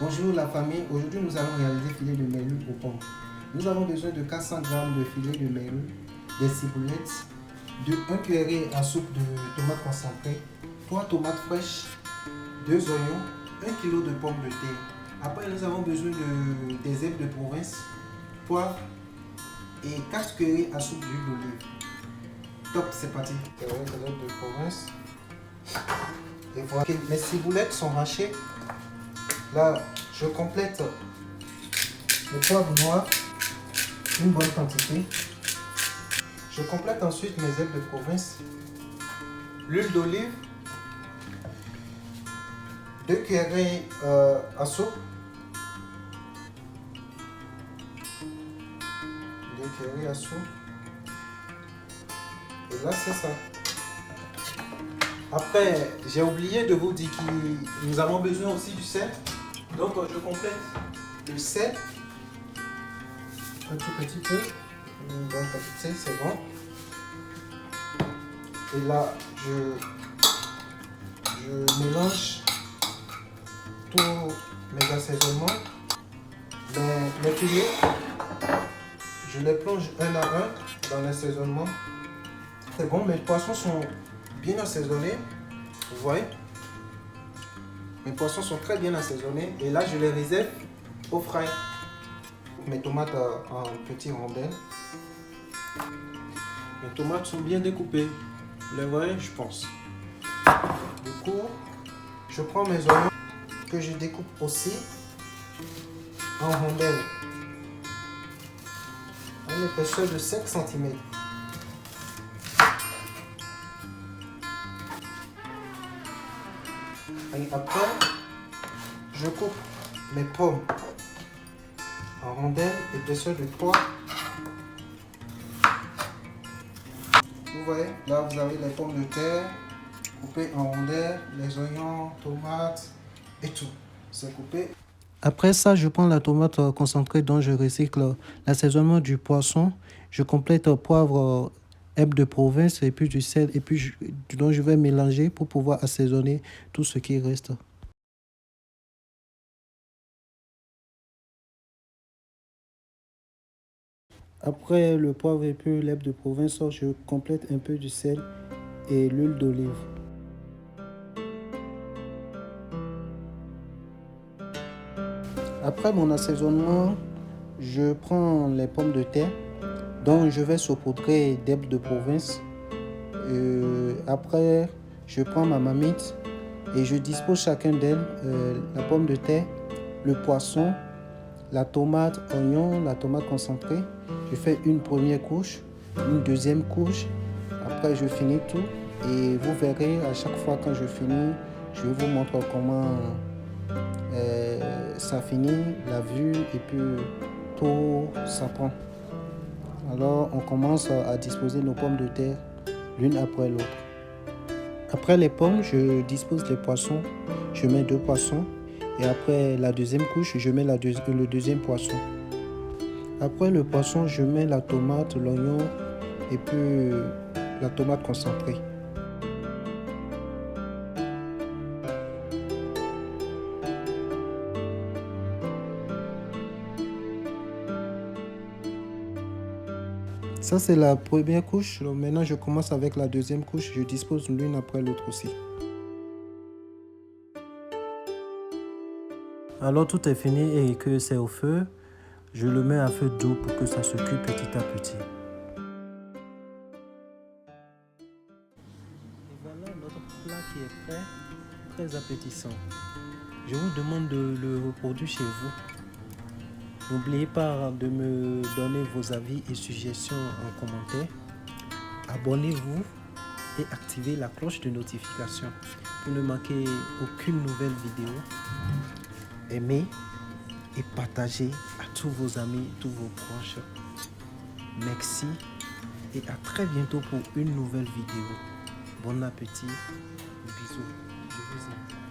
Bonjour la famille, aujourd'hui nous allons réaliser filet de merlu aux pommes. Nous avons besoin de 400 g de filet de merlu, des ciboulettes, de 1 cuillerée à soupe de tomates concentrées, 3 tomates fraîches, 2 oignons, 1 kg de pommes de terre. Après nous avons besoin des herbes de province, poivre et 4 cuillerées à soupe d'huile d'olive. Top, c'est parti. Les herbes de province. Et voilà. Okay, mes ciboulettes sont hachées. Là, je complète le poivre noir, une bonne quantité. Je complète ensuite mes herbes de province, l'huile d'olive, 2 cuillerées à soupe, 2 cuillerées à soupe. Et là, c'est ça. Après, j'ai oublié de vous dire que nous avons besoin aussi du sel. Donc, je complète le sel. Un tout petit peu. Une bonne quantité, c'est bon. Et là, je mélange tous mes assaisonnements. Mes filets, je les plonge un à un dans l'assaisonnement. C'est bon, mes poissons sont bien assaisonnés. Vous voyez? Mes poissons sont très bien assaisonnés. Et là, je les réserve au frais. Mes tomates en petits rondelles. Mes tomates sont bien découpées. Vous les voyez, je pense. Du coup, je prends mes oignons que je découpe aussi en rondelles. À une épaisseur de 5 cm. Et après, je coupe mes pommes en rondelles, épaisseur de 3. Vous voyez, là vous avez les pommes de terre coupées en rondelles, les oignons, tomates et tout. C'est coupé. Après ça, je prends la tomate concentrée dont je recycle l'assaisonnement du poisson. Je complète poivre, herbes de province et puis du sel et puis dont je vais mélanger pour pouvoir assaisonner tout ce qui reste. Après le poivre et puis l'herbe de province, je complète un peu du sel et l'huile d'olive. Après mon assaisonnement, je prends les pommes de terre dont je vais saupoudrer d'herbes de province. Après, je prends ma marmite et je dispose chacun d'elles, la pomme de terre, le poisson, la tomate, oignon, la tomate concentrée. Je fais une première couche, une deuxième couche. Après, je finis tout et vous verrez à chaque fois quand je finis, je vous montre comment ça finit, la vue et puis tout ça prend. Alors, on commence à disposer nos pommes de terre l'une après l'autre. Après les pommes, je dispose les poissons. Je mets 2 poissons. Et après la deuxième couche, je mets le deuxième poisson. Après le poisson, je mets la tomate, l'oignon et puis la tomate concentrée. Ça, c'est la première couche. Donc, maintenant, je commence avec la deuxième couche. Je dispose l'une après l'autre aussi. Alors, tout est fini et que c'est au feu. Je le mets à feu doux pour que ça se cuise petit à petit. Et voilà notre plat qui est prêt, très appétissant. Je vous demande de le reproduire chez vous. N'oubliez pas de me donner vos avis et suggestions en commentaire. Abonnez-vous et activez la cloche de notification pour ne manquer aucune nouvelle vidéo. Aimez et partagez à tous vos amis, tous vos proches. Merci et à très bientôt pour une nouvelle vidéo. Bon appétit, bisous, je vous aime.